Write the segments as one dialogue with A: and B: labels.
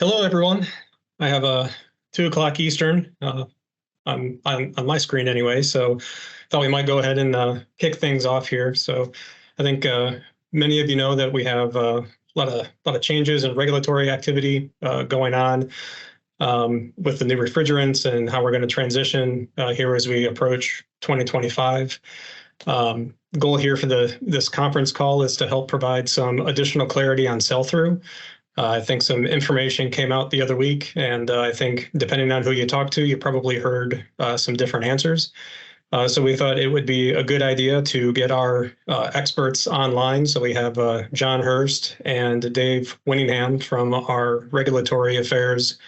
A: Hello, everyone. I have 2 o'clock Eastern on my screen anyway, so thought we might go ahead and kick things off here. So I think many of you know that we have a lot of changes in regulatory activity going on with the new refrigerants and how we're going to transition here as we approach 2025. Goal here for this conference call is to help provide some additional clarity on sell-through. I think some information came out the other week, and I think depending on who you talk to, you probably heard some different answers. So we thought it would be a good idea to get our experts online. So we have John Hurst and Dave Winningham from our regulatory affairs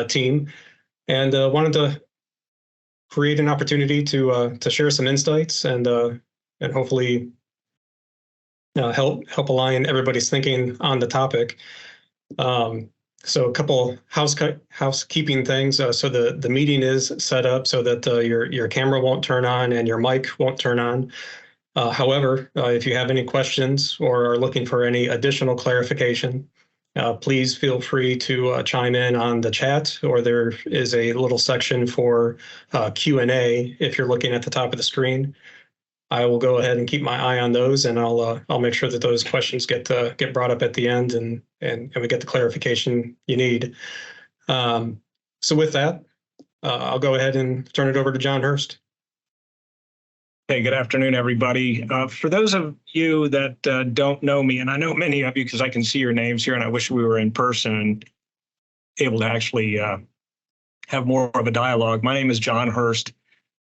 A: team, and wanted to create an opportunity to share some insights and hopefully help align everybody's thinking on the topic. So a couple housekeeping things. So the meeting is set up so that your camera won't turn on and your mic won't turn on. However, if you have any questions or are looking for any additional clarification, please feel free to chime in on the chat, or there is a little section for Q&A if you're looking at the top of the screen. I will go ahead and keep my eye on those, and I'll make sure that those questions get brought up at the end, and we get the clarification you need. So with that, I'll go ahead and turn it over to John Hurst.
B: Hey, good afternoon, everybody. For those of you that don't know me, and I know many of you because I can see your names here, and I wish we were in person and able to actually have more of a dialogue. My name is John Hurst.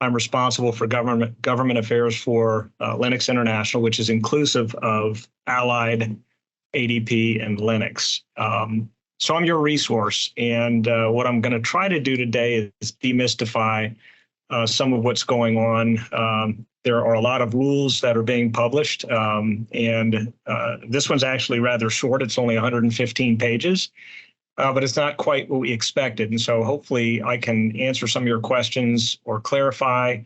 B: I'm responsible for government affairs for Linux International, which is inclusive of Allied, ADP, and Linux. So I'm your resource, and what I'm going to try to do today is demystify some of what's going on. There are a lot of rules that are being published, and this one's actually rather short. It's only 115 pages. But it's not quite what we expected. And so hopefully I can answer some of your questions or clarify.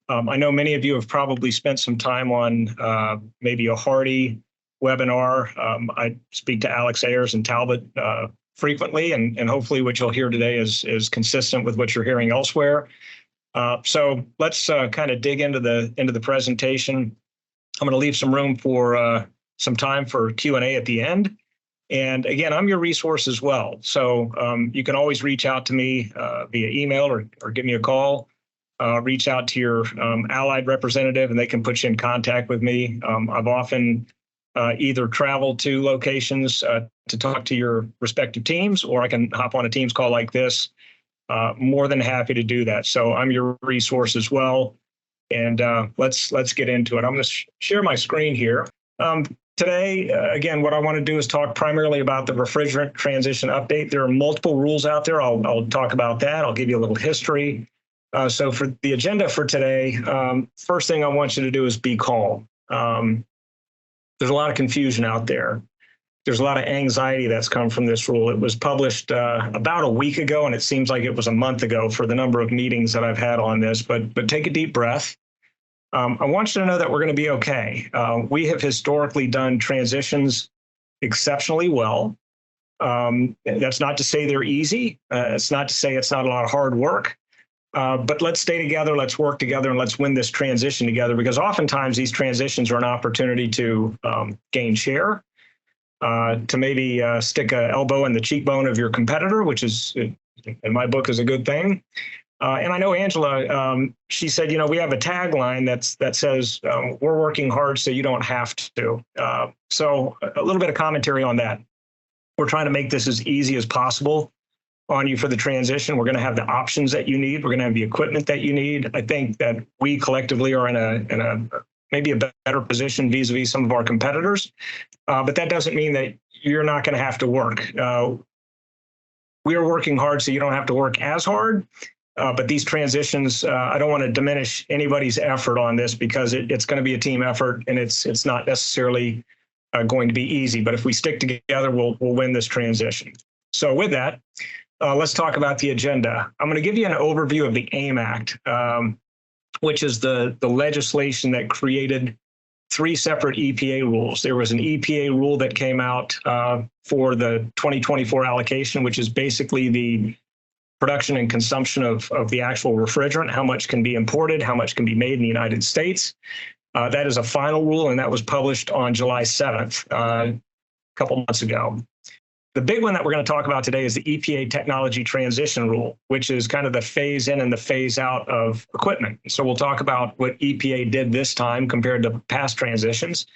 B: I know many of you have probably spent some time on maybe a Hardy webinar. I speak to Alex Ayers and Talbot frequently, and hopefully what you'll hear today is consistent with what you're hearing elsewhere. So let's kind of dig into the presentation. I'm going to leave some room for some time for Q&A at the end. And again, I'm your resource as well. So you can always reach out to me via email or give me a call. Reach out to your Allied representative and they can put you in contact with me. I've often either traveled to locations to talk to your respective teams, or I can hop on a Teams call like this. More than happy to do that. So I'm your resource as well. And let's get into it. I'm going to share my screen here. Today, again, what I want to do is talk primarily about the refrigerant transition update. There are multiple rules out there. I'll talk about that. I'll give you a little history. So for the agenda for today, first thing I want you to do is be calm. There's a lot of confusion out there. There's a lot of anxiety that's come from this rule. It was published about a week ago, and it seems like it was a month ago for the number of meetings that I've had on this, but take a deep breath. I want you to know that we're going to be okay. We have historically done transitions exceptionally well. That's not to say they're easy. It's not to say it's not a lot of hard work. But let's stay together, let's work together, and let's win this transition together, because oftentimes these transitions are an opportunity to gain share, to maybe stick an elbow in the cheekbone of your competitor, which is, in my book, is a good thing. And I know Angela, she said, you know, we have a tagline that says, we're working hard so you don't have to. So a little bit of commentary on that. We're trying to make this as easy as possible on you for the transition. We're going to have the options that you need. We're going to have the equipment that you need. I think that we collectively are in a maybe a better position vis-a-vis some of our competitors. But that doesn't mean that you're not going to have to work. We are working hard so you don't have to work as hard. But these transitions, I don't want to diminish anybody's effort on this, because it's going to be a team effort, and it's not necessarily going to be easy. But if we stick together, we'll win this transition. So with that, let's talk about the agenda. I'm going to give you an overview of the AIM Act, which is the legislation that created three separate EPA rules. There was an EPA rule that came out for the 2024 allocation, which is basically the production and consumption of the actual refrigerant, how much can be imported, how much can be made in the United States. That is a final rule, and that was published on July 7th, a couple months ago. The big one that we're going to talk about today is the EPA Technology Transition Rule, which is kind of the phase in and the phase out of equipment. So we'll talk about what EPA did this time compared to past transitions.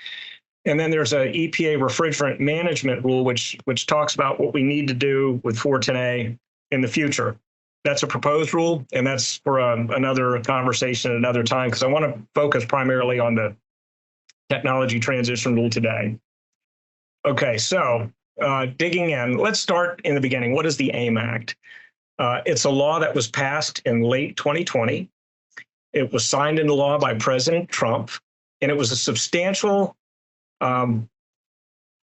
B: And then there's a EPA Refrigerant Management Rule, which talks about what we need to do with 410A in the future. That's a proposed rule, and that's for another conversation at another time, because I want to focus primarily on the Technology Transition Rule today. Okay, so digging in, let's start in the beginning. What is the AIM Act? It's a law that was passed in late 2020. It was signed into law by President Trump, and it was a substantial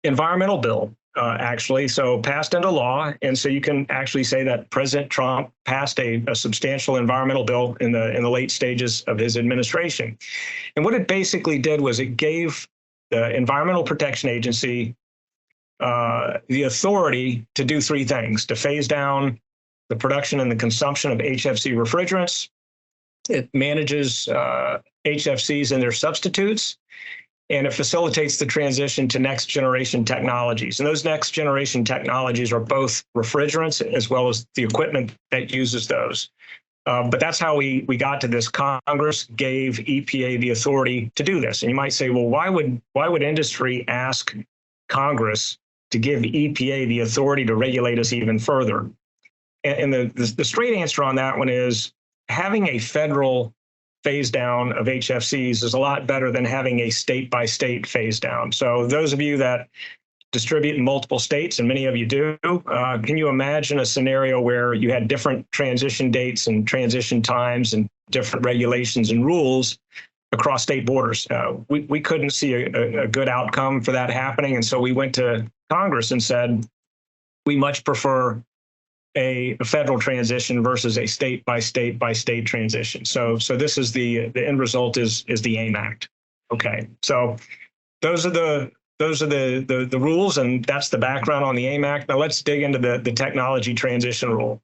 B: environmental bill, actually, so passed into law. And so you can actually say that President Trump passed a substantial environmental bill in the late stages of his administration. And what it basically did was it gave the Environmental Protection Agency the authority to do three things: to phase down the production and the consumption of HFC refrigerants. It manages HFCs and their substitutes, and it facilitates the transition to next generation technologies. And those next generation technologies are both refrigerants as well as the equipment that uses those. But that's how we got to this. Congress gave EPA the authority to do this. And you might say, well, why would industry ask Congress to give EPA the authority to regulate us even further? And the straight answer on that one is having a federal phase down of HFCs is a lot better than having a state by state phase down. So those of you that distribute in multiple states, and many of you do, can you imagine a scenario where you had different transition dates and transition times and different regulations and rules across state borders? We couldn't see a good outcome for that happening. And so we went to Congress and said, we much prefer a federal transition versus a state by state transition. So this is the end result is the AIM Act. Okay, so those are the rules, and that's the background on the AIM Act. Now let's dig into the technology transition rule.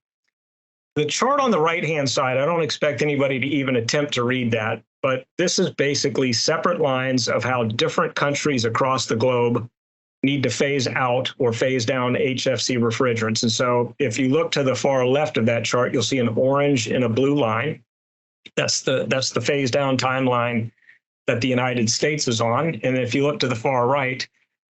B: The chart on the right-hand side, I don't expect anybody to even attempt to read that, but this is basically separate lines of how different countries across the globe need to phase out or phase down HFC refrigerants. And so if you look to the far left of that chart, you'll see an orange and a blue line. That's the phase down timeline that the United States is on. And if you look to the far right,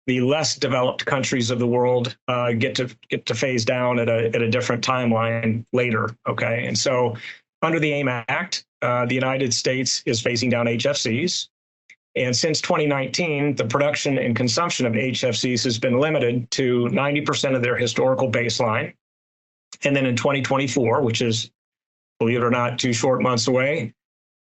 B: the less developed countries of the world get to phase down at a different timeline later. Okay, and so under the AIM Act, the United States is phasing down HFCs. And since 2019, the production and consumption of HFCs has been limited to 90% of their historical baseline. And then in 2024, which is, believe it or not, 2 short months away,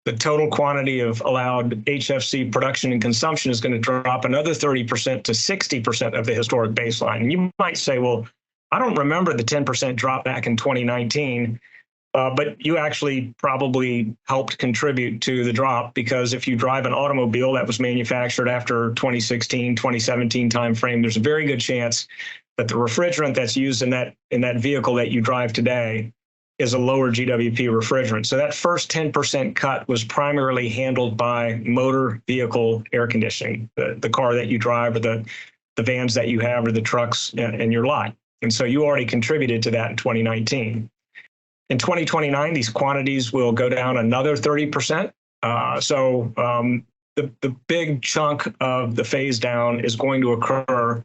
B: the total quantity of allowed HFC production and consumption is going to drop another 30% to 60% of the historic baseline. And you might say, well, I don't remember the 10% drop back in 2019. But you actually probably helped contribute to the drop, because if you drive an automobile that was manufactured after 2016, 2017 timeframe, there's a very good chance that the refrigerant that's used in that vehicle that you drive today is a lower GWP refrigerant. So that first 10% cut was primarily handled by motor vehicle air conditioning, the car that you drive, or the vans that you have, or the trucks in your lot. And so you already contributed to that in 2019. In 2029, these quantities will go down another 30%. The big chunk of the phase down is going to occur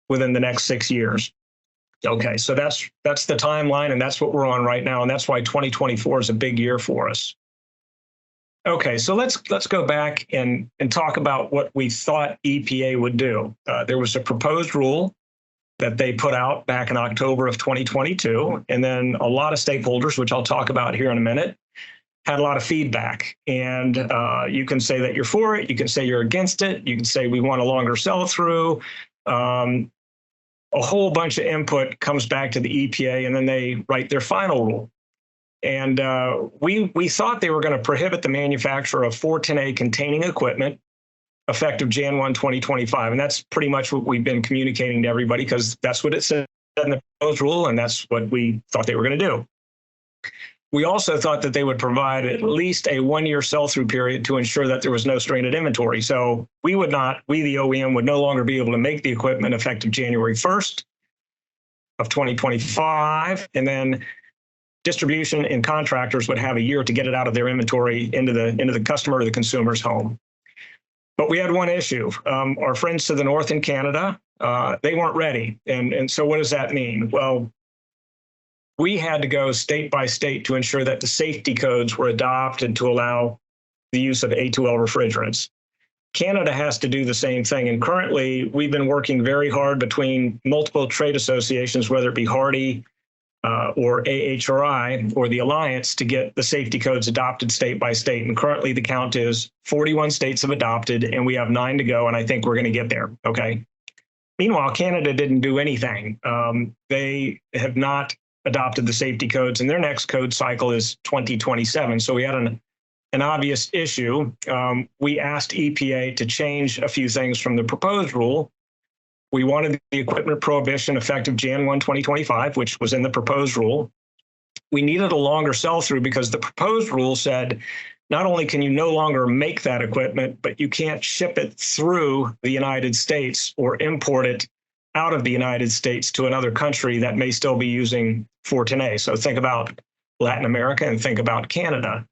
B: within the next 6 years. Okay, so that's the timeline, and that's what we're on right now, and that's why 2024 is a big year for us. Okay, so let's go back and talk about what we thought EPA would do. There was a proposed rule that they put out back in October of 2022. And then a lot of stakeholders, which I'll talk about here in a minute, had a lot of feedback. And you can say that you're for it. You can say you're against it. You can say we want a longer sell through. A whole bunch of input comes back to the EPA, and then they write their final rule. And we thought they were going to prohibit the manufacture of 410A containing equipment effective Jan 1, 2025. And that's pretty much what we've been communicating to everybody because that's what it said in the proposed rule, and that's what we thought they were going to do. We also thought that they would provide at least a 1-year sell-through period to ensure that there was no stranded inventory. So we, the OEM, would no longer be able to make the equipment effective January 1st of 2025, and then distribution and contractors would have a year to get it out of their inventory into the customer or the consumer's home. But we had one issue. Our friends to the north in Canada, they weren't ready. And so what does that mean? Well, we had to go state by state to ensure that the safety codes were adopted to allow the use of A2L refrigerants. Canada has to do the same thing. And currently, we've been working very hard between multiple trade associations, whether it be Hardy or AHRI or the Alliance, to get the safety codes adopted state by state. And currently, the count is 41 states have adopted, and we have 9 to go, and I think we're going to get there, okay? Meanwhile, Canada didn't do anything. They have not adopted the safety codes, and their next code cycle is 2027. So we had an obvious issue. We asked EPA to change a few things from the proposed rule. We wanted the equipment prohibition effective Jan 1, 2025, which was in the proposed rule. We needed a longer sell-through because the proposed rule said not only can you no longer make that equipment, but you can't ship it through the United States or import it out of the United States to another country that may still be using 410A. So think about Latin America and think about Canada.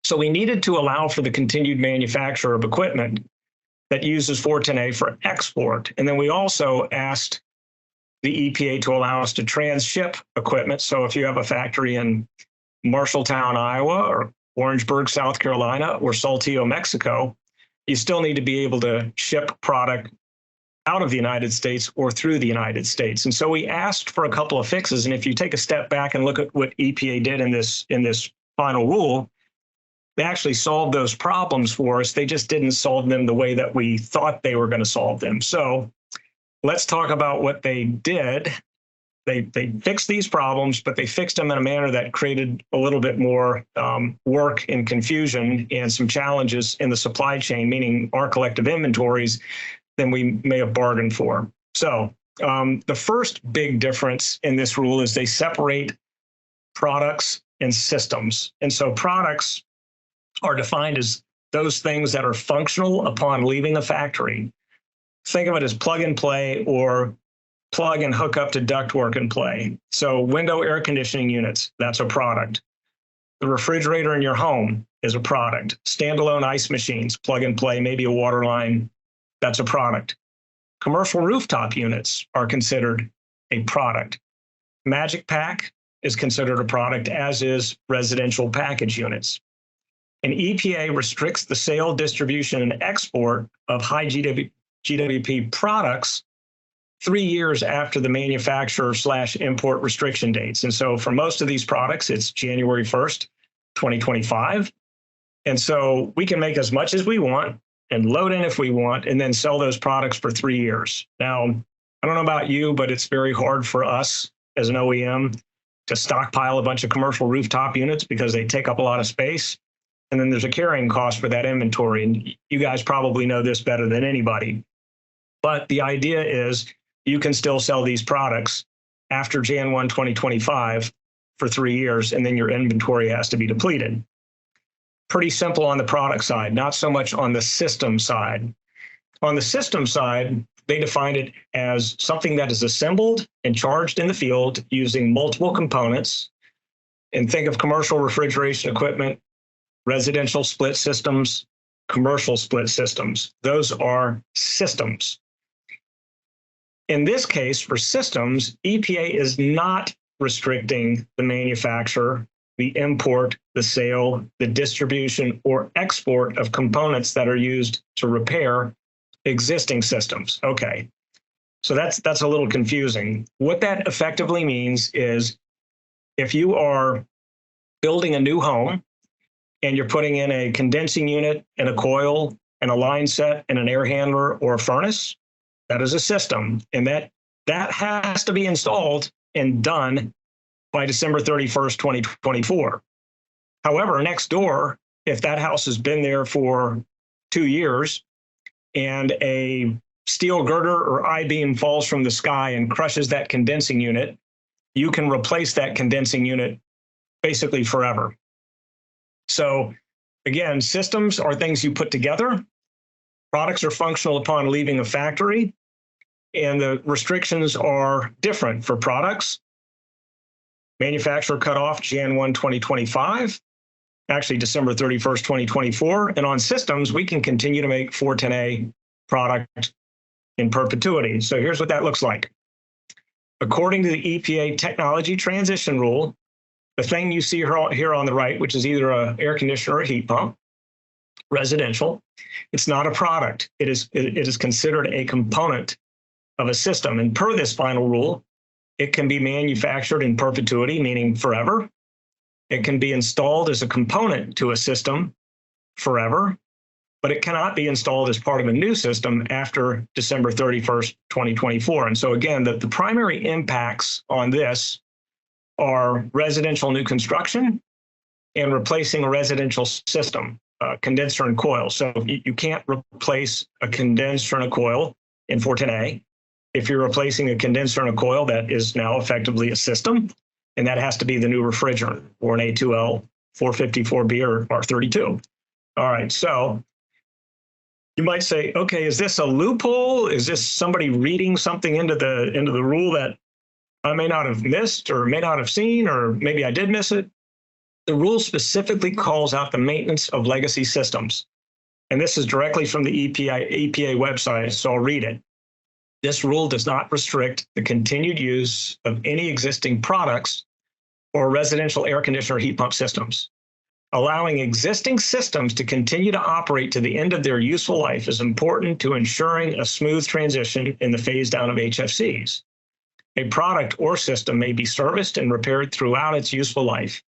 B: So we needed to allow for the continued manufacture of equipment that uses 410A for export. And then we also asked the EPA to allow us to transship equipment. So if you have a factory in Marshalltown, Iowa, or Orangeburg, South Carolina, or Saltillo, Mexico, you still need to be able to ship product out of the United States or through the United States. And so we asked for a couple of fixes. And if you take a step back and look at what EPA did in this final rule, they actually solved those problems for us. They just didn't solve them the way that we thought they were going to solve them. So let's talk about what they did. They fixed these problems, but they fixed them in a manner that created a little bit more work and confusion and some challenges in the supply chain, meaning our collective inventories, than we may have bargained for. So the first big difference in this rule is they separate products and systems. And so products are defined as those things that are functional upon leaving the factory. Think of it as plug and play or plug and hook up to ductwork and play. So window air conditioning units, that's a product. The refrigerator in your home is a product. Standalone ice machines, plug and play, maybe a water line, that's a product. Commercial rooftop units are considered a product. Magic Pack is considered a product, as is residential package units. And EPA restricts the sale, distribution, and export of high GWP products 3 years after the manufacturer/import restriction dates. And so for most of these products, it's January 1st, 2025. And so we can make as much as we want and load in if we want, and then sell those products for 3 years. Now, I don't know about you, but it's very hard for us as an OEM to stockpile a bunch of commercial rooftop units because they take up a lot of space. And then there's a carrying cost for that inventory. And you guys probably know this better than anybody. But the idea is you can still sell these products after Jan 1, 2025 for 3 years, and then your inventory has to be depleted. Pretty simple on the product side, not so much on the system side. On the system side, they defined it as something that is assembled and charged in the field using multiple components. And think of commercial refrigeration equipment, residential split systems, commercial split systems. Those are systems. In this case, for systems, EPA is not restricting the manufacturer, the import, the sale, the distribution, or export of components that are used to repair existing systems. Okay, so that's a little confusing. What that effectively means is if you are building a new home and you're putting in a condensing unit and a coil and a line set and an air handler or a furnace, that is a system, and that has to be installed and done by December 31st, 2024. However, next door, if that house has been there for 2 years and a steel girder or I-beam falls from the sky and crushes that condensing unit, you can replace that condensing unit basically forever. So again, systems are things you put together. Products are functional upon leaving a factory, and the restrictions are different for products. Manufacturer cutoff Jan 1, 2025, actually December 31st, 2024. And on systems, we can continue to make 410A product in perpetuity. So here's what that looks like. According to the EPA technology transition rule, the thing you see here on the right, which is either an air conditioner or a heat pump, residential, it's not a product. It is considered a component of a system. And per this final rule, it can be manufactured in perpetuity, meaning forever. It can be installed as a component to a system forever, but it cannot be installed as part of a new system after December 31st, 2024. And so again, the primary impacts on this are residential new construction and replacing a residential system, condenser and coil. So you can't replace a condenser and a coil in 410A. If you're replacing a condenser and a coil, that is now effectively a system, and that has to be the new refrigerant or an A2L 454B or R32. All right, so you might say, okay, is this a loophole? Is this somebody reading something into the rule that I may not have missed or may not have seen, or maybe I did miss it? The rule specifically calls out the maintenance of legacy systems. And this is directly from the EPA website, so I'll read it. This rule does not restrict the continued use of any existing products or residential air conditioner heat pump systems. Allowing existing systems to continue to operate to the end of their useful life is important to ensuring a smooth transition in the phase down of HFCs. A product or system may be serviced and repaired throughout its useful life.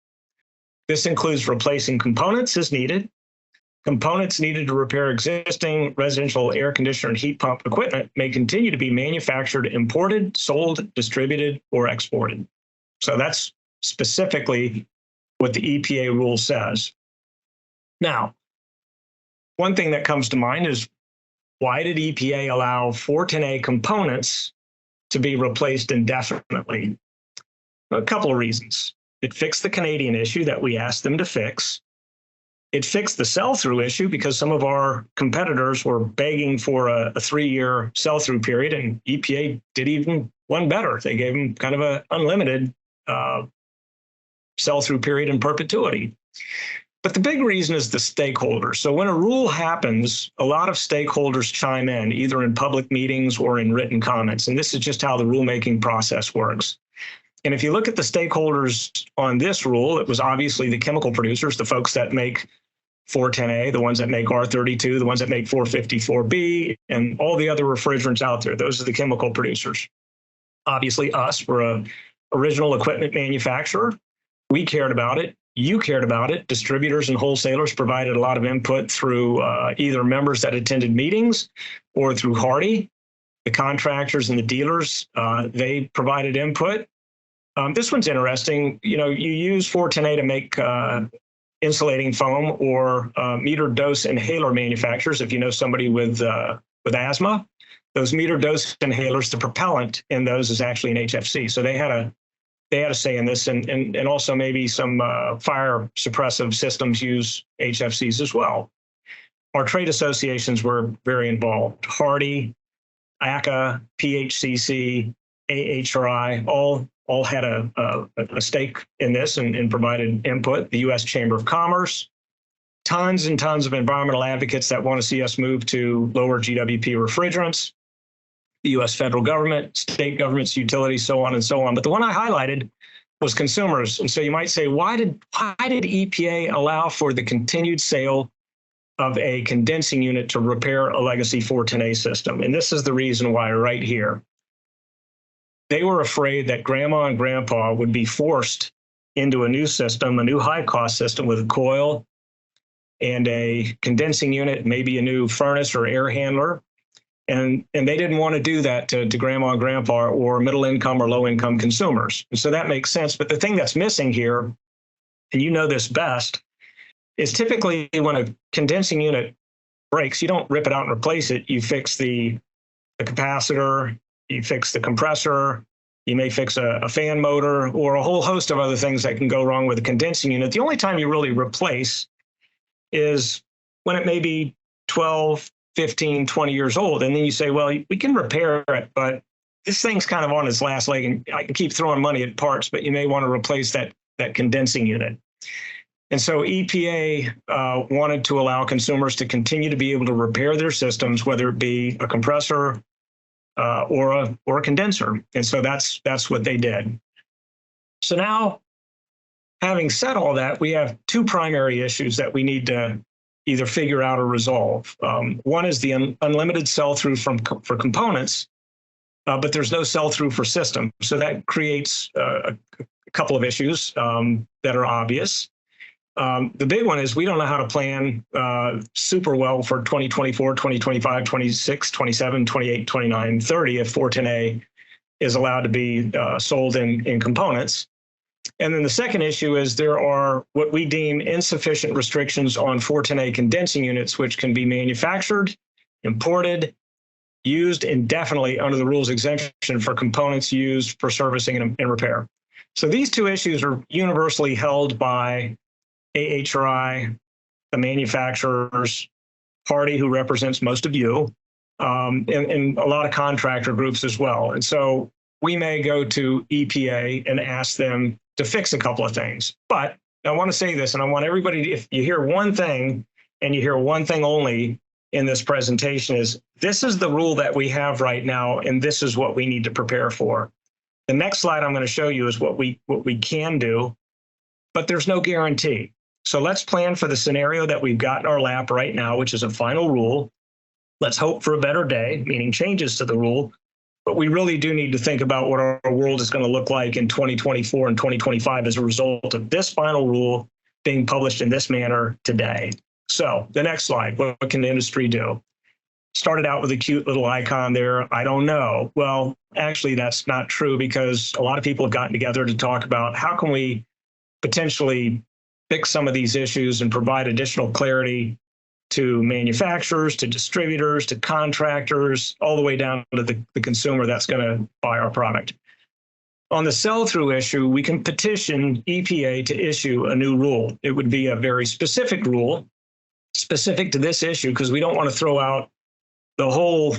B: This includes replacing components as needed. Components needed to repair existing residential air conditioner and heat pump equipment may continue to be manufactured, imported, sold, distributed, or exported. So that's specifically what the EPA rule says. Now, one thing that comes to mind is, why did EPA allow 410A components to be replaced indefinitely? A couple of reasons. It fixed the Canadian issue that we asked them to fix. It fixed the sell-through issue because some of our competitors were begging for a 3-year sell-through period, and EPA did even one better. They gave them kind of an unlimited sell-through period in perpetuity. But the big reason is the stakeholders. So when a rule happens, a lot of stakeholders chime in, either in public meetings or in written comments. And this is just how the rulemaking process works. And if you look at the stakeholders on this rule, it was obviously the chemical producers, the folks that make 410A, the ones that make R32, the ones that make 454B, and all the other refrigerants out there. Those are the chemical producers. Obviously, us, we're an original equipment manufacturer. We cared about it. You cared about it. Distributors and wholesalers provided a lot of input through either members that attended meetings or through Hardy. The contractors and the dealers, they provided input. This one's interesting. You know, you use 410A to make insulating foam or meter dose inhaler manufacturers. If you know somebody with asthma, those meter dose inhalers, the propellant in those is actually an HFC. So they had a say in this, and also maybe some fire suppressive systems use HFCs as well. Our trade associations were very involved. Hardy, ACA, PHCC, AHRI, all had a stake in this and provided input. The U.S. Chamber of Commerce, tons and tons of environmental advocates that want to see us move to lower GWP refrigerants, the U.S. federal government, state governments, utilities, so on and so on. But the one I highlighted was consumers. And so you might say, why did EPA allow for the continued sale of a condensing unit to repair a legacy 410A system? And this is the reason why right here. They were afraid that grandma and grandpa would be forced into a new system, a new high-cost system with a coil and a condensing unit, maybe a new furnace or air handler. And they didn't want to do that to grandma and grandpa or middle-income or low-income consumers. And so that makes sense. But the thing that's missing here, and you know this best, is typically when a condensing unit breaks, you don't rip it out and replace it. You fix the capacitor, you fix the compressor, you may fix a fan motor or a whole host of other things that can go wrong with a condensing unit. The only time you really replace is when it may be 12, 15, 20 years old. And then you say, well, we can repair it, but this thing's kind of on its last leg and I can keep throwing money at parts, but you may want to replace that condensing unit. And so EPA wanted to allow consumers to continue to be able to repair their systems, whether it be a compressor or a condenser. And so that's what they did. So now, having said all that, we have two primary issues that we need to either figure out or resolve. One is the unlimited sell-through for components, but there's no sell-through for systems. So that creates a couple of issues that are obvious. The big one is we don't know how to plan super well for 2024, 2025, 26, 27, 28, 29, 30 if 410A is allowed to be sold in components. And then the second issue is there are what we deem insufficient restrictions on 410A condensing units, which can be manufactured, imported, used indefinitely under the rules exemption for components used for servicing and repair. So these two issues are universally held by AHRI, the manufacturer's party who represents most of you, and a lot of contractor groups as well. And so we may go to EPA and ask them to fix a couple of things. But I want to say this, and I want everybody, if you hear one thing and you hear one thing only in this presentation, is this is the rule that we have right now, and this is what we need to prepare for. The next slide I'm going to show you is what we can do, but there's no guarantee. So let's plan for the scenario that we've got in our lap right now, which is a final rule. Let's hope for a better day, meaning changes to the rule. But we really do need to think about what our world is going to look like in 2024 and 2025 as a result of this final rule being published in this manner today. So the next slide, what can the industry do? Started out with a cute little icon there. I don't know. Well, actually, that's not true because a lot of people have gotten together to talk about how can we potentially fix some of these issues and provide additional clarity to manufacturers, to distributors, to contractors, all the way down to the consumer that's going to buy our product. On the sell-through issue, we can petition EPA to issue a new rule. It would be a very specific rule, specific to this issue, because we don't want to throw out the whole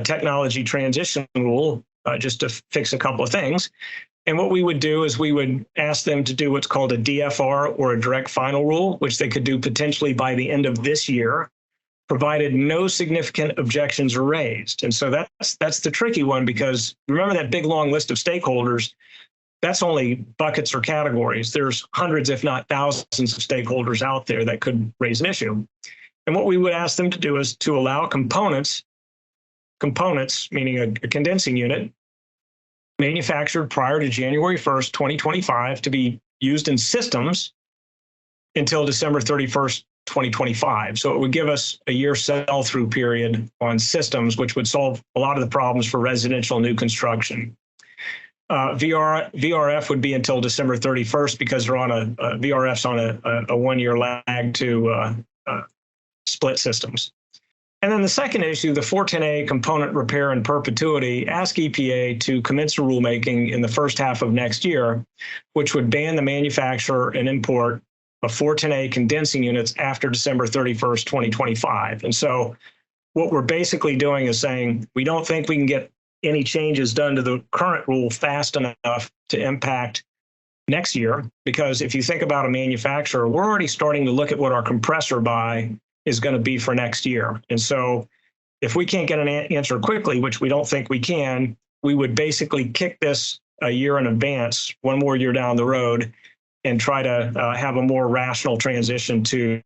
B: technology transition rule just to fix a couple of things. And what we would do is we would ask them to do what's called a DFR or a direct final rule, which they could do potentially by the end of this year, provided no significant objections are raised. And so that's the tricky one, because remember that big long list of stakeholders, that's only buckets or categories. There's hundreds, if not thousands of stakeholders out there that could raise an issue. And what we would ask them to do is to allow components, meaning a condensing unit, manufactured prior to January 1st, 2025, to be used in systems until December 31st, 2025. So it would give us a year sell-through period on systems, which would solve a lot of the problems for residential new construction. VRF would be until December 31st because they're on VRF's on a one-year lag to split systems. And then the second issue, the 410A component repair in perpetuity, ask EPA to commence rulemaking in the first half of next year, which would ban the manufacture and import of 410A condensing units after December 31st, 2025. And so what we're basically doing is saying we don't think we can get any changes done to the current rule fast enough to impact next year, because if you think about a manufacturer, we're already starting to look at what our compressor buy is going to be for next year. And so if we can't get an answer quickly, which we don't think we can, we would basically kick this a year in advance, one more year down the road, and try to have a more rational transition to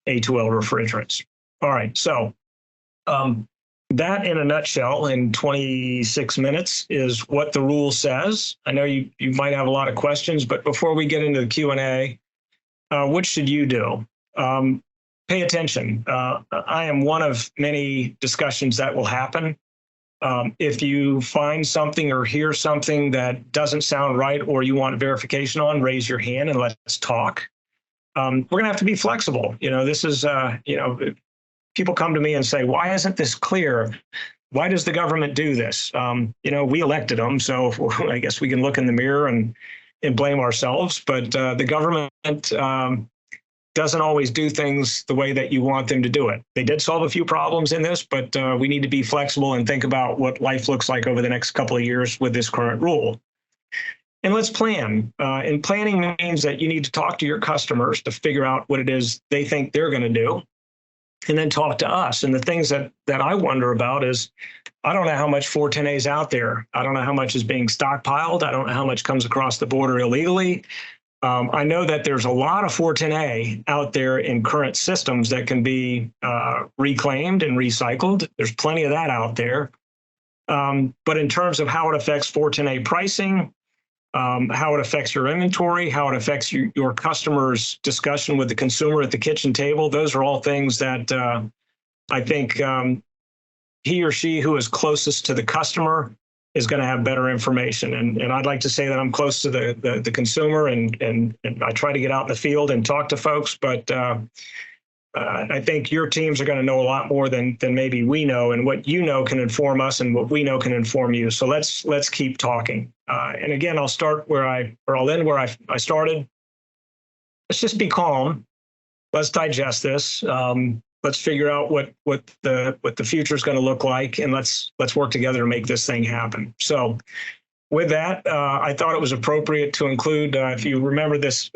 B: A2L refrigerants. All right, so that in a nutshell, in 26 minutes, is what the rule says. I know you might have a lot of questions, but before we get into the Q&A, what should you do? Pay attention. I am one of many discussions that will happen. If you find something or hear something that doesn't sound right or you want verification on, raise your hand and let's talk. We're going to have to be flexible. This is, people come to me and say, why isn't this clear? Why does the government do this? We elected them, so I guess we can look in the mirror and blame ourselves. But the government doesn't always do things the way that you want them to do it. They did solve a few problems in this, but we need to be flexible and think about what life looks like over the next couple of years with this current rule. And let's plan. And planning means that you need to talk to your customers to figure out what it is they think they're going to do, and then talk to us. And the things that I wonder about is, I don't know how much 410A is out there. I don't know how much is being stockpiled. I don't know how much comes across the border illegally. I know that there's a lot of 410A out there in current systems that can be reclaimed and recycled. There's plenty of that out there. But in terms of how it affects 410A pricing, how it affects your inventory, how it affects your customer's discussion with the consumer at the kitchen table, those are all things that I think he or she who is closest to the customer is going to have better information. And I'd like to say that I'm close to the consumer, and I try to get out in the field and talk to folks, but I think your teams are going to know a lot more than maybe we know, and what you know can inform us, and what we know can inform you. So let's keep talking. And again, I'll end where I started. Let's just be calm. Let's digest this. Let's figure out what the future is going to look like, and let's work together to make this thing happen. So with that, I thought it was appropriate to include, if you remember this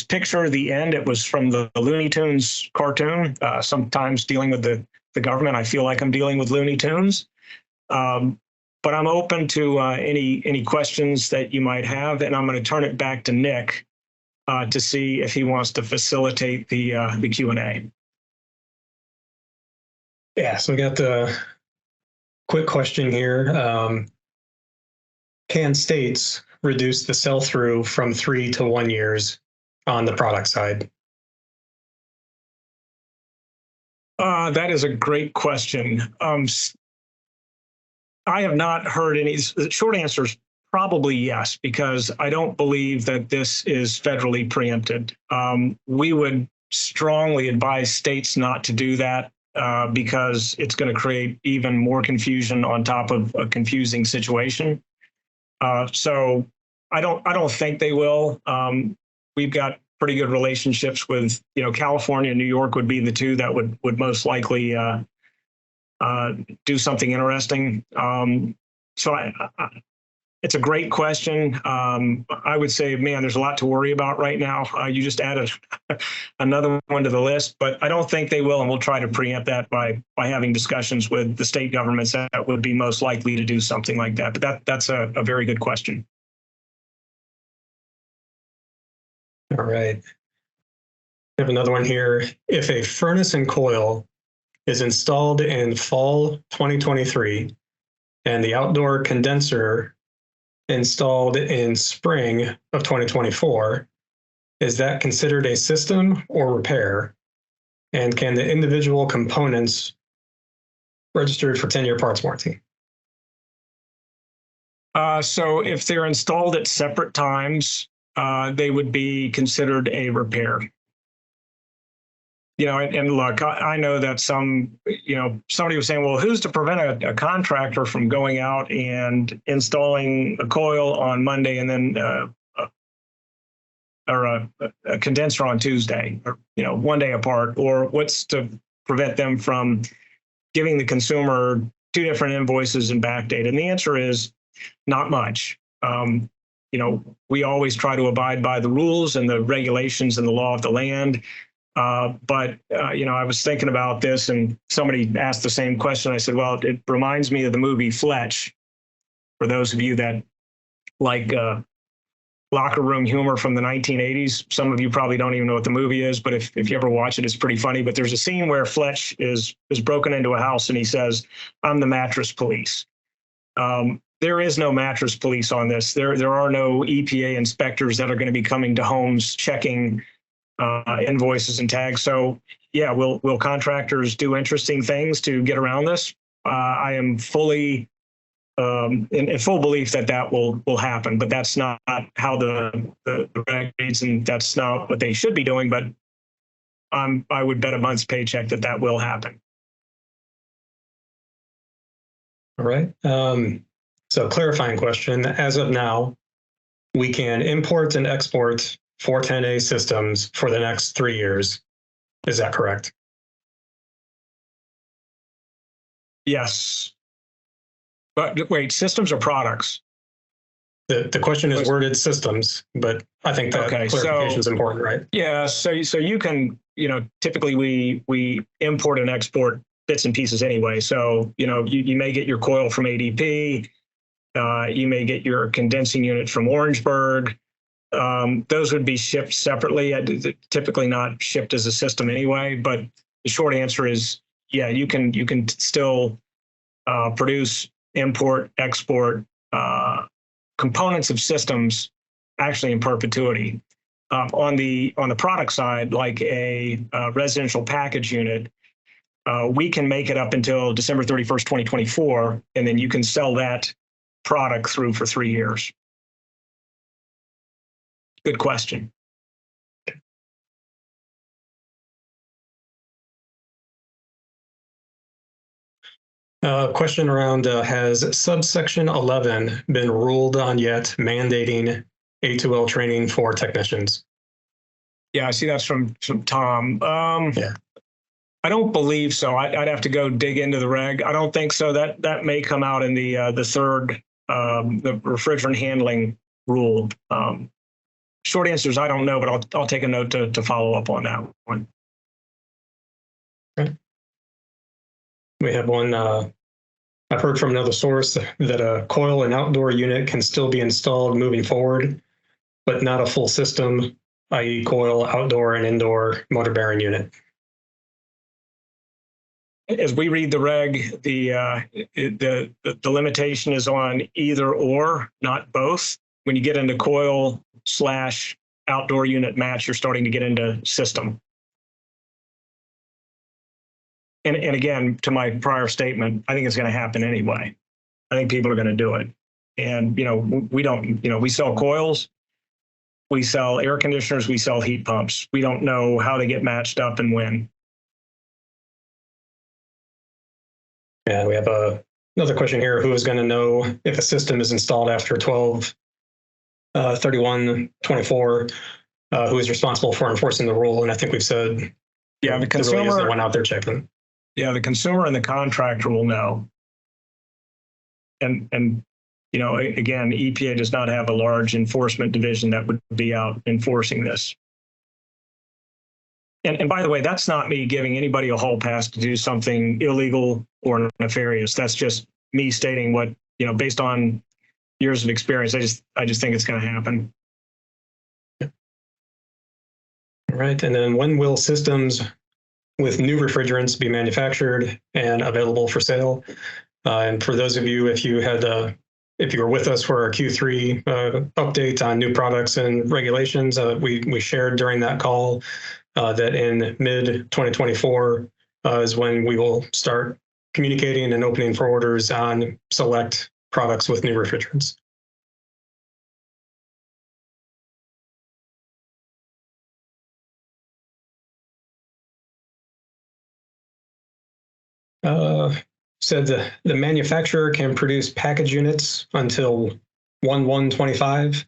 B: picture at the end, it was from the Looney Tunes cartoon. Sometimes dealing with the government, I feel like I'm dealing with Looney Tunes. But I'm open to any questions that you might have, and I'm going to turn it back to Nick to see if he wants to facilitate the Q&A.
A: Yeah, so we got the quick question here. Can states reduce the sell-through from 3 to 1 years on the product side?
B: That is a great question. I have not heard any. The short answer is probably yes, because I don't believe that this is federally preempted. We would strongly advise states not to do that because it's going to create even more confusion on top of a confusing situation. So I don't think they will. We've got pretty good relationships with, California and New York would be the two that would most likely do something interesting. So it's a great question. I would say, man, there's a lot to worry about right now. You just added another one to the list, but I don't think they will, and we'll try to preempt that by having discussions with the state governments that would be most likely to do something like that. But that's a very good question.
A: All right. I have another one here. If a furnace and coil is installed in fall 2023 and the outdoor condenser installed in spring of 2024, is that considered a system or repair? And can the individual components registered for 10-year parts warranty?
B: So if they're installed at separate times, they would be considered a repair. And look, I know that somebody was saying, well, who's to prevent a contractor from going out and installing a coil on Monday and then a condenser on Tuesday, or, 1 day apart? Or what's to prevent them from giving the consumer 2 different invoices and backdate? And the answer is not much. We always try to abide by the rules and the regulations and the law of the land. But I was thinking about this, and somebody asked the same question. I said, well, it reminds me of the movie Fletch. For those of you that like locker room humor from the 1980s, some of you probably don't even know what the movie is, but if you ever watch it, it's pretty funny. But there's a scene where Fletch is broken into a house, and he says, I'm the mattress police. There is no mattress police on this. There are no EPA inspectors that are going to be coming to homes checking invoices and tags. So yeah, will contractors do interesting things to get around this? I am fully in full belief that will happen, but that's not how the reg reads, and that's not what they should be doing. But I would bet a month's paycheck that that will happen.
A: All right. So clarifying question, as of now, we can import and export 410A systems for the next 3 years. Is that correct?
B: Yes. But wait, systems or products?
A: The question is worded systems, but I think that clarification is important, right?
B: Yeah. So you can, typically we import and export bits and pieces anyway. So, you may get your coil from ADP. You may get your condensing unit from Orangeburg. Those would be shipped separately, typically not shipped as a system anyway. But the short answer is, yeah, you can still produce, import, export components of systems actually in perpetuity. On the product side, like a residential package unit, we can make it up until December 31st, 2024, and then you can sell that product through for 3 years. Good question.
A: Question around, has subsection 11 been ruled on yet mandating A2L training for technicians?
B: Yeah, I see that's from Tom.
A: Yeah.
B: I don't believe so. I'd have to go dig into the reg. I don't think so. That may come out in the third, the refrigerant handling rule. Short answer is I don't know, but I'll take a note to follow up on that one.
A: Okay. We have one. I've heard from another source that a coil and outdoor unit can still be installed moving forward, but not a full system, i.e. coil, outdoor, and indoor motor bearing unit.
B: As we read the reg, the limitation is on either or, not both. When you get into coil / outdoor unit match, you're starting to get into system. And again, to my prior statement, I think it's going to happen anyway. I think people are going to do it. And, we don't, we sell coils, we sell air conditioners, we sell heat pumps. We don't know how they get matched up and when.
A: Yeah, we have another question here. Who is going to know if a system is installed after 12/31/24? Who is responsible for enforcing the rule? And I think we've said,
B: yeah, the consumer
A: really is the one out there checking.
B: Yeah, the consumer and the contractor will know. And again, EPA does not have a large enforcement division that would be out enforcing this. And by the way, that's not me giving anybody a hall pass to do something illegal or nefarious. That's just me stating what, based on years of experience, I just think it's going to happen.
A: All right. And then when will systems with new refrigerants be manufactured and available for sale? And for those of you, if you were with us for our Q3 update on new products and regulations, we shared during that call that in mid-2024 is when we will start communicating and opening for orders on select products with new refrigerants. Said the manufacturer can produce package units until 1/1/25.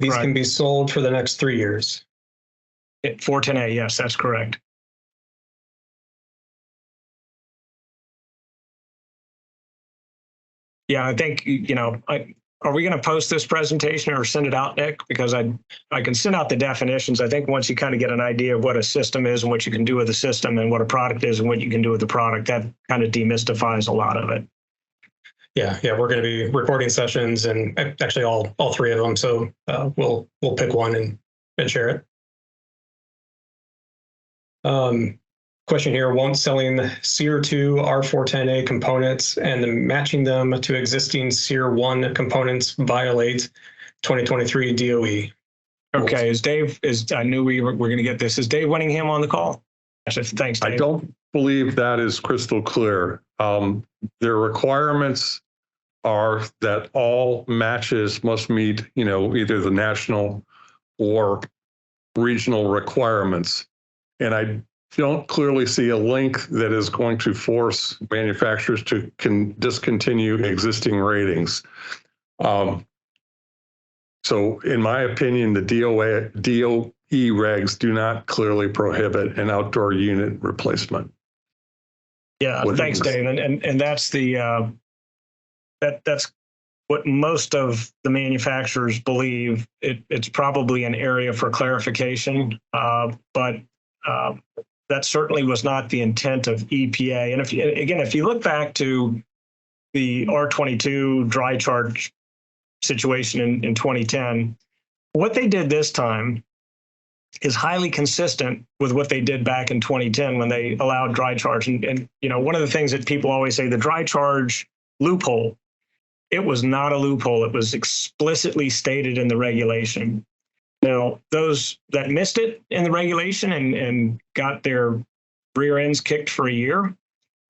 A: These
B: Right.
A: can be sold for the next 3 years.
B: 410A, yes, that's correct. Yeah, I think, are we going to post this presentation or send it out, Nick? Because I can send out the definitions. I think once you kind of get an idea of what a system is and what you can do with the system and what a product is and what you can do with the product, that kind of demystifies a lot of it.
A: Yeah, we're going to be recording sessions and actually all three of them. So we'll pick one and share it. Question here, won't selling SEER 2 R410A components and matching them to existing SEER 1 components violate 2023 DOE?
B: Okay, I knew we were going to get this. Is Dave Winningham on the call? Thanks, Dave.
C: I don't believe that is crystal clear. Their requirements are that all matches must meet, either the national or regional requirements. And I don't clearly see a link that is going to force manufacturers to discontinue existing ratings. So in my opinion, the DOE regs do not clearly prohibit an outdoor unit replacement.
B: Yeah, thanks, Dave. And that's the that's what most of the manufacturers believe. It's probably an area for clarification, but that certainly was not the intent of EPA. And if you look back to the R22 dry charge situation in 2010, what they did this time is highly consistent with what they did back in 2010 when they allowed dry charge. And you know, one of the things that people always say, the dry charge loophole, it was not a loophole. It was explicitly stated in the regulation. Now, those that missed it in the regulation and got their rear ends kicked for a year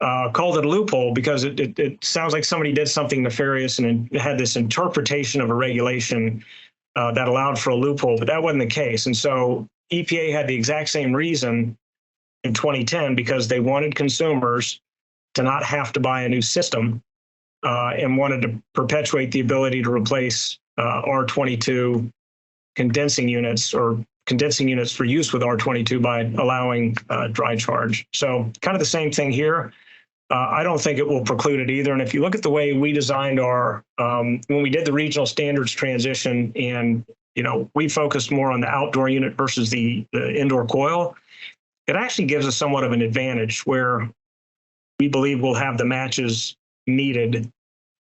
B: called it a loophole because it sounds like somebody did something nefarious and it had this interpretation of a regulation that allowed for a loophole, but that wasn't the case. And so EPA had the exact same reason in 2010 because they wanted consumers to not have to buy a new system and wanted to perpetuate the ability to replace R22 condensing units or condensing units for use with R22 by allowing dry charge. So kind of the same thing here. I don't think it will preclude it either. And if you look at the way we designed our, when we did the regional standards transition and, you know, we focused more on the outdoor unit versus the indoor coil, it actually gives us somewhat of an advantage where we believe we'll have the matches needed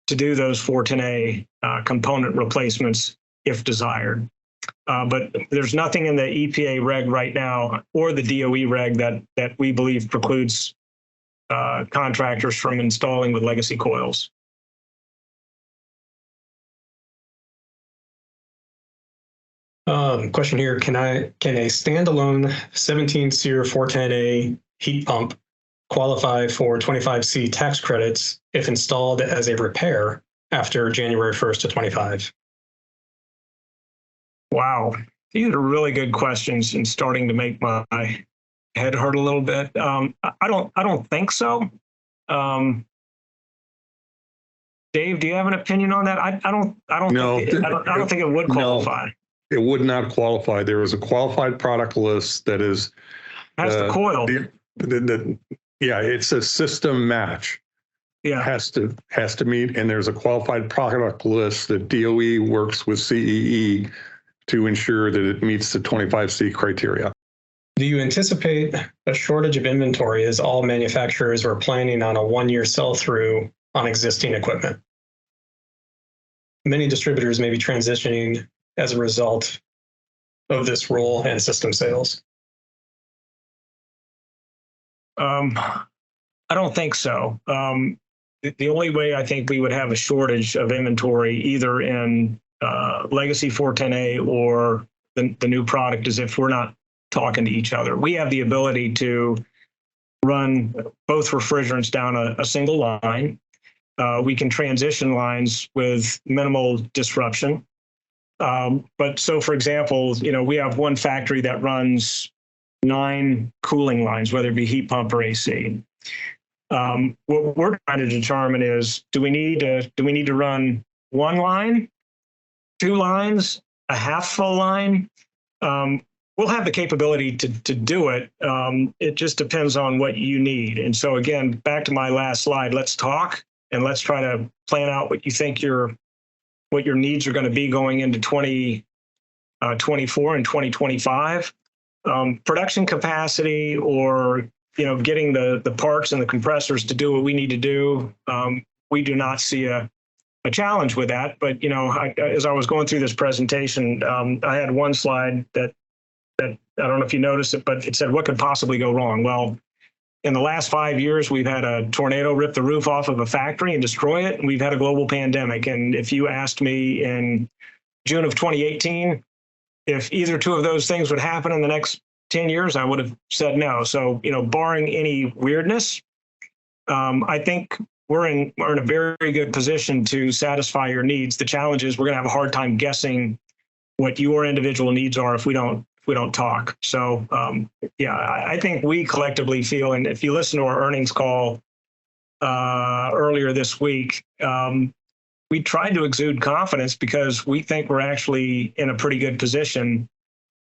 B: to do those 410A component replacements if desired. But there's nothing in the EPA reg right now or the DOE reg that we believe precludes contractors from installing with legacy coils.
A: Question here, can a standalone 17 SEER 410A heat pump qualify for 25C tax credits if installed as a repair after January 1st of 25?
B: Wow, these are really good questions and starting to make my head hurt a little bit. I don't think so. Dave, do you have an opinion on that? I don't think it would qualify.
C: No, it would not qualify. There is a qualified product list that is
B: has the coil.
C: Yeah, it's a system match.
B: Yeah,
C: has to meet, and there's a qualified product list that DOE works with CEE to ensure that it meets the 25C criteria.
A: Do you anticipate a shortage of inventory as all manufacturers are planning on a one-year sell-through on existing equipment? Many distributors may be transitioning as a result of this rule and system sales.
B: I don't think so. The only way I think we would have a shortage of inventory either in legacy 410A or the new product is if we're not talking to each other. We have the ability to run both refrigerants down a single line. We can transition lines with minimal disruption. But so, for example, you know, we have one factory that runs 9 cooling lines, whether it be heat pump or AC. What we're trying to determine is, do we need to run 1 line, 2 lines, a half full line? We'll have the capability to do it. It just depends on what you need. And so again, back to my last slide, let's talk and let's try to plan out what you think what your needs are going to be going into 2024 and 2025. Production capacity or, you know, getting the parts and the compressors to do what we need to do, we do not see a challenge with that. But, you know, as I was going through this presentation, I had one slide that I don't know if you noticed it, but it said, what could possibly go wrong? Well, in the last 5 years, we've had a tornado rip the roof off of a factory and destroy it. And we've had a global pandemic. And if you asked me in June of 2018, if either 2 of those things would happen in the next 10 years, I would have said no. So, you know, barring any weirdness, I think we're in a very, very good position to satisfy your needs. The challenge is we're going to have a hard time guessing what your individual needs are if we don't we don't talk. So yeah, I think we collectively feel, and if you listen to our earnings call earlier this week, we tried to exude confidence because we think we're actually in a pretty good position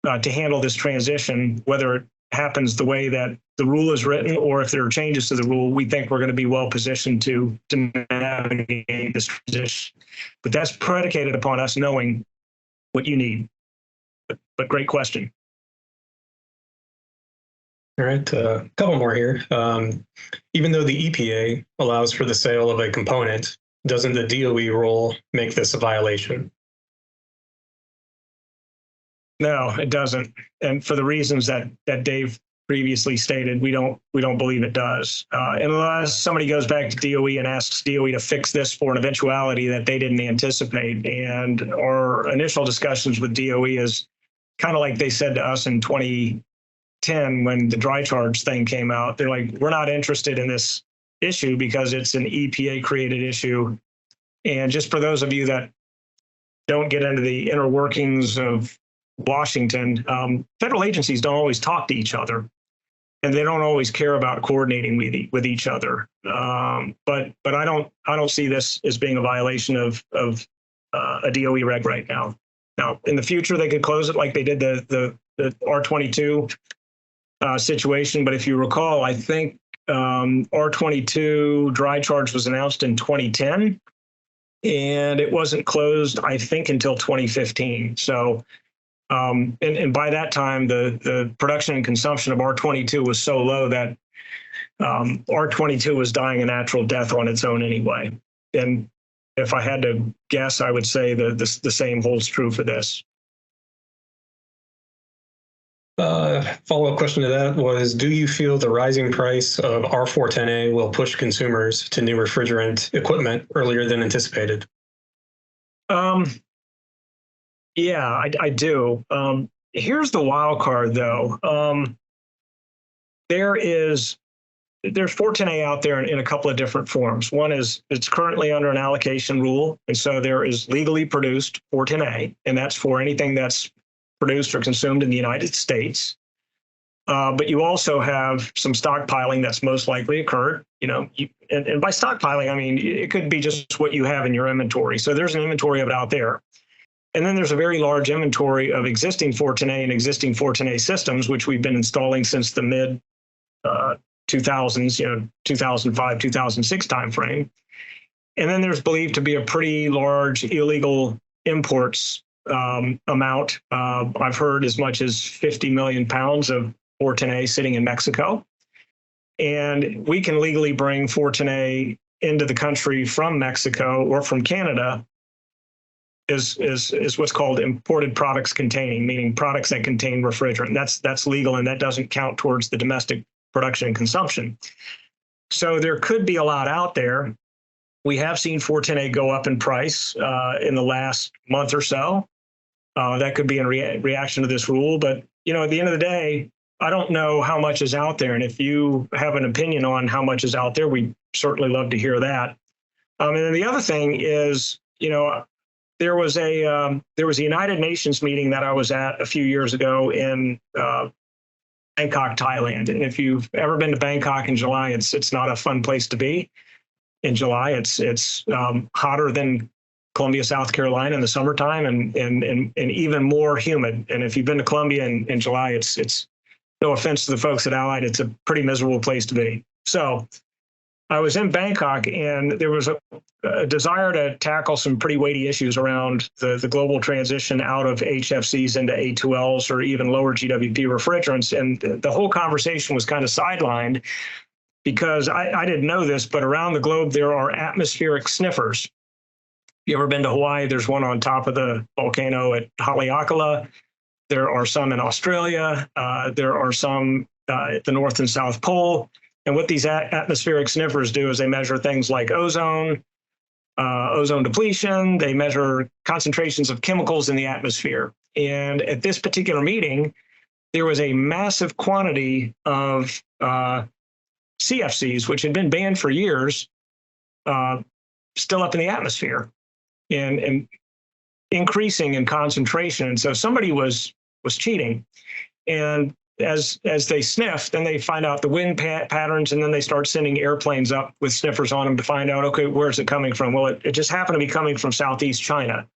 B: to handle this transition, whether it happens the way that the rule is written or if there are changes to the rule. We think we're going to be well positioned to navigate this transition. But that's predicated upon us knowing what you need. But great question.
A: All right, a couple more here. Even though the EPA allows for the sale of a component, doesn't the DOE rule make this a violation?
B: No, it doesn't. And for the reasons that Dave previously stated, we don't believe it does. Unless somebody goes back to DOE and asks DOE to fix this for an eventuality that they didn't anticipate. And our initial discussions with DOE is kind of like they said to us in 2010 when the dry charge thing came out. They're like, we're not interested in this issue because it's an EPA created issue. And just for those of you that don't get into the inner workings of Washington, federal agencies don't always talk to each other, and they don't always care about coordinating with each other. But I don't see this as being a violation of a DOE reg right now. Now, in the future, they could close it like they did the R22 situation. But if you recall, I think R22 dry charge was announced in 2010, and it wasn't closed, I think, until 2015. So. And by that time, the production and consumption of R22 was so low that R22 was dying a natural death on its own anyway. And if I had to guess, I would say the same holds true for this.
A: Follow-up question to that was, do you feel the rising price of R410A will push consumers to new refrigerant equipment earlier than anticipated?
B: Yeah, I do. Here's the wild card, though. There's 410A out there in a couple of different forms. One is it's currently under an allocation rule, and so there is legally produced 410A, and that's for anything that's produced or consumed in the United States. But you also have some stockpiling that's most likely occurred. And by stockpiling, I mean it could be just what you have in your inventory. So there's an inventory of it out there. And then there's a very large inventory of existing 410A and existing 410A systems, which we've been installing since the mid 2000s, 2005, 2006 timeframe. And then there's believed to be a pretty large illegal imports amount. I've heard as much as 50 million pounds of 410A sitting in Mexico. And we can legally bring 410A into the country from Mexico or from Canada is what's called imported products containing, meaning products that contain refrigerant. That's legal, and that doesn't count towards the domestic production and consumption. So there could be a lot out there. We have seen 410A go up in price in the last month or so. That could be in reaction to this rule. But, at the end of the day, I don't know how much is out there. And if you have an opinion on how much is out there, we'd certainly love to hear that. And then the other thing is, there was a United Nations meeting that I was at a few years ago in Bangkok, Thailand. And if you've ever been to Bangkok in July, it's not a fun place to be. In July, it's hotter than Columbia, South Carolina in the summertime, and even more humid. And if you've been to Columbia in July, it's no offense to the folks at Allied, it's a pretty miserable place to be. So I was in Bangkok, and there was a desire to tackle some pretty weighty issues around the global transition out of HFCs into A2Ls or even lower GWP refrigerants. And the whole conversation was kind of sidelined because I didn't know this, but around the globe, there are atmospheric sniffers. You ever been to Hawaii? There's one on top of the volcano at Haleakala. There are some in Australia. There are some at the North and South Pole. And what these atmospheric sniffers do is they measure things like ozone depletion. They measure concentrations of chemicals in the atmosphere. And at this particular meeting, there was a massive quantity of CFCs, which had been banned for years, still up in the atmosphere and increasing in concentration. And so somebody was was cheating. And as they sniff, then they find out the wind patterns, and then they start sending airplanes up with sniffers on them to find out, okay, where's it coming from? Well, it just happened to be coming from Southeast China,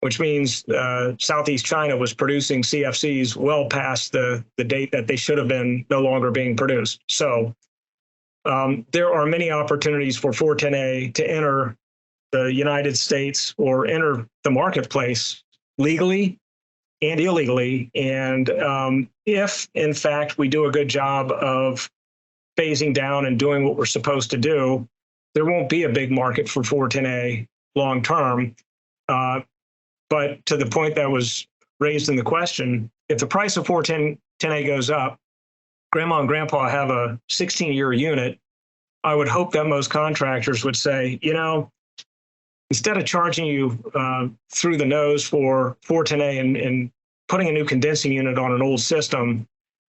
B: which means Southeast China was producing CFCs well past the date that they should have been no longer being produced. So there are many opportunities for 410A to enter the United States or enter the marketplace legally and illegally. And if, in fact, we do a good job of phasing down and doing what we're supposed to do, there won't be a big market for 410A long term. But to the point that was raised in the question, if the price of 410A goes up, grandma and grandpa have a 16-year unit, I would hope that most contractors would say, you know, instead of charging you through the nose for 410A and putting a new condensing unit on an old system,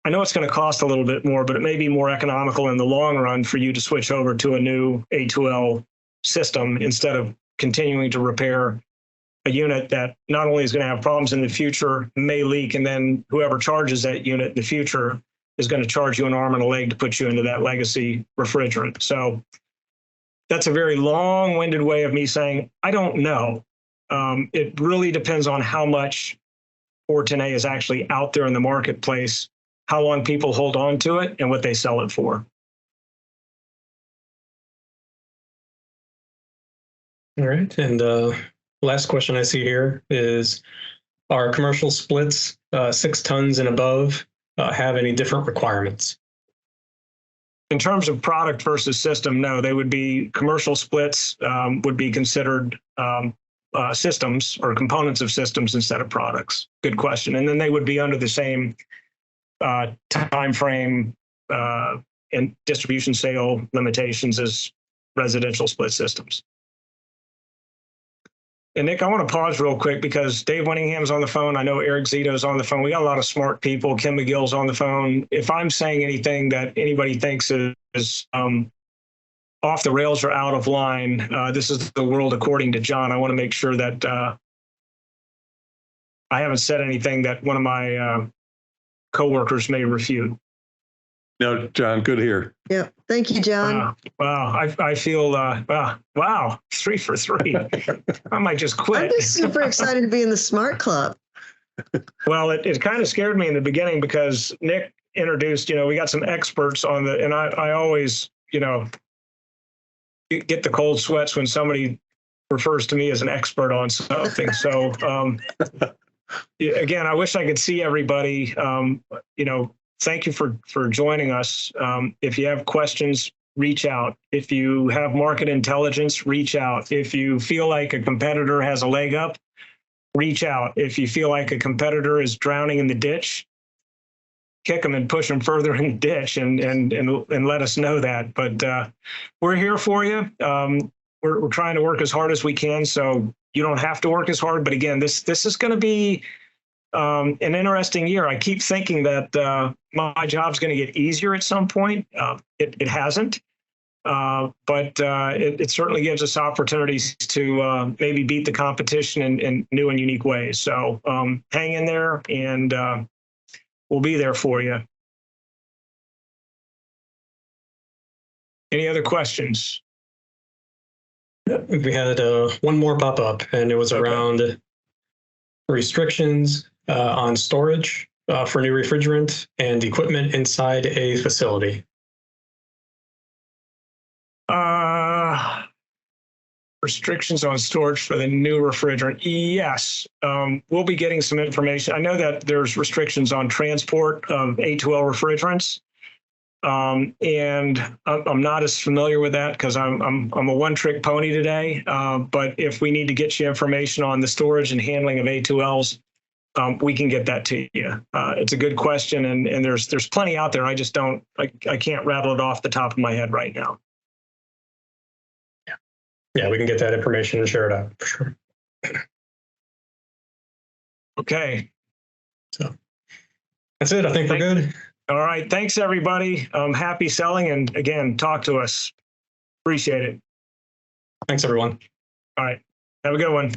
B: I know it's going to cost a little bit more, but it may be more economical in the long run for you to switch over to a new A2L system instead of continuing to repair a unit that not only is going to have problems in the future, may leak, and then whoever charges that unit in the future is going to charge you an arm and a leg to put you into that legacy refrigerant. So that's a very long-winded way of me saying, I don't know. It really depends on how much 410A is actually out there in the marketplace, how long people hold on to it, and what they sell it for.
A: All right. And last question I see here is, are commercial splits 6 tons and above have any different requirements?
B: In terms of product versus system, no, they would be commercial splits would be considered systems or components of systems instead of products. Good question. And then they would be under the same time frame and distribution sale limitations as residential split systems. And Nick, I want to pause real quick because Dave Winningham's on the phone. I know Eric Zito's on the phone. We got a lot of smart people. Kim McGill's on the phone. If I'm saying anything that anybody thinks is off the rails or out of line, this is the world according to John. I want to make sure that I haven't said anything that one of my coworkers may refute.
C: No, John, good here.
D: Yeah. Thank you, John.
B: Wow. I feel, wow, 3 for 3. I might just quit.
D: I'm just super excited to be in the Smart Club.
B: Well, it kind of scared me in the beginning because Nick introduced, we got some experts on the, and I always, get the cold sweats when somebody refers to me as an expert on something. So, again, I wish I could see everybody, thank you for joining us. If you have questions, reach out. If you have market intelligence, reach out. If you feel like a competitor has a leg up, reach out. If you feel like a competitor is drowning in the ditch, kick them and push them further in the ditch and let us know that. But we're here for you. We're trying to work as hard as we can, so you don't have to work as hard. But again, this is going to be an interesting year. I keep thinking that my job's going to get easier at some point. It hasn't, but it certainly gives us opportunities to maybe beat the competition in new and unique ways. So hang in there, and we'll be there for you. Any other questions?
A: We had one more pop up, and it was around restrictions on storage for new refrigerant and equipment inside a facility.
B: Restrictions on storage for the new refrigerant. Yes, we'll be getting some information. I know that there's restrictions on transport of A2L refrigerants. And I'm not as familiar with that because I'm a one-trick pony today. But if we need to get you information on the storage and handling of A2Ls, we can get that to you. It's a good question, and there's plenty out there. I just I can't rattle it off the top of my head right now.
A: Yeah, we can get that information and share it out for sure.
B: Okay.
A: So that's it. I think we're good.
B: All right. Thanks, everybody. Happy selling. And again, talk to us. Appreciate it.
A: Thanks, everyone.
B: All right. Have a good one.